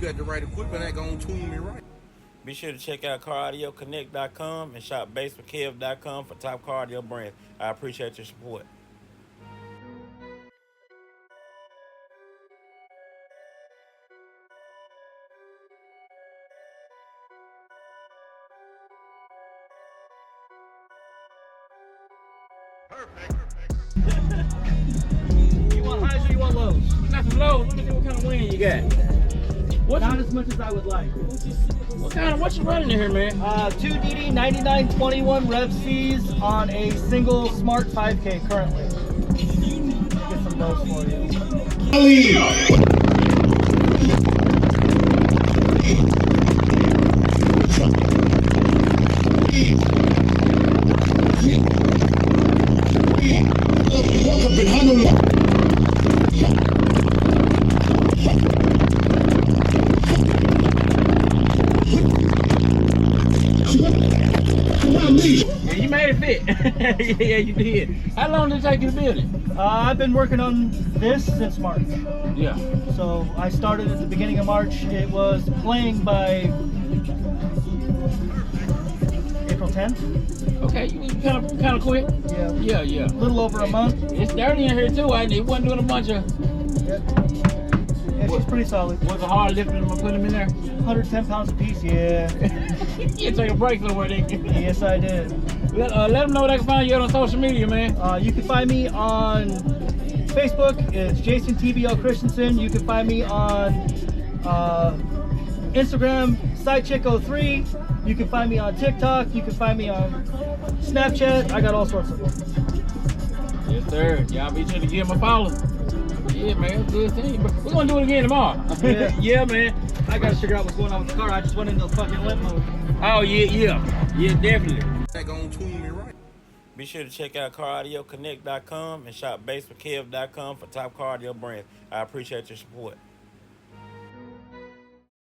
got the right equipment, that gonna tune me right. Be sure to check out CarAudioConnect.com and shop BASSWITHKEV.com for top car audio brands. I appreciate your support. You want highs or you want lows? Not some lows. Let me see what kind of wind you got. Not as much as I would like. What you running in here, man? 2 DD 9921 Rev Cs on a single Smart 5K currently. Get some lows for you. Yeah, you made it fit. Yeah, you did. How long did it take you to build it? I've been working on this since March. Yeah. So I started at the beginning of March. It was playing by April 10th. Okay, you kind of quick. Yeah. Yeah. A little over a month. It's dirty in here too. It wasn't doing a bunch of. Yeah, she's pretty solid. Was it hard lifting them and putting them in there? 110 pounds a piece, yeah. You take a break somewhere, then. Yes, I did. Let them know they can find you out on social media, man. You can find me on Facebook. It's Jason TBL Christensen. You can find me on Instagram, SideChick03. You can find me on TikTok. You can find me on Snapchat. I got all sorts of them. Yes, sir. Y'all be sure to give him a follow. Yeah, man, good thing. We're gonna do it again tomorrow. Yeah. Yeah, man. I gotta figure out what's going on with the car. I just went into fucking limp mode. Oh, yeah, definitely. That gonna tune me right. Be sure to check out CarAudioConnect.com and shop BASSWITHKEV.com for top car audio brands. I appreciate your support.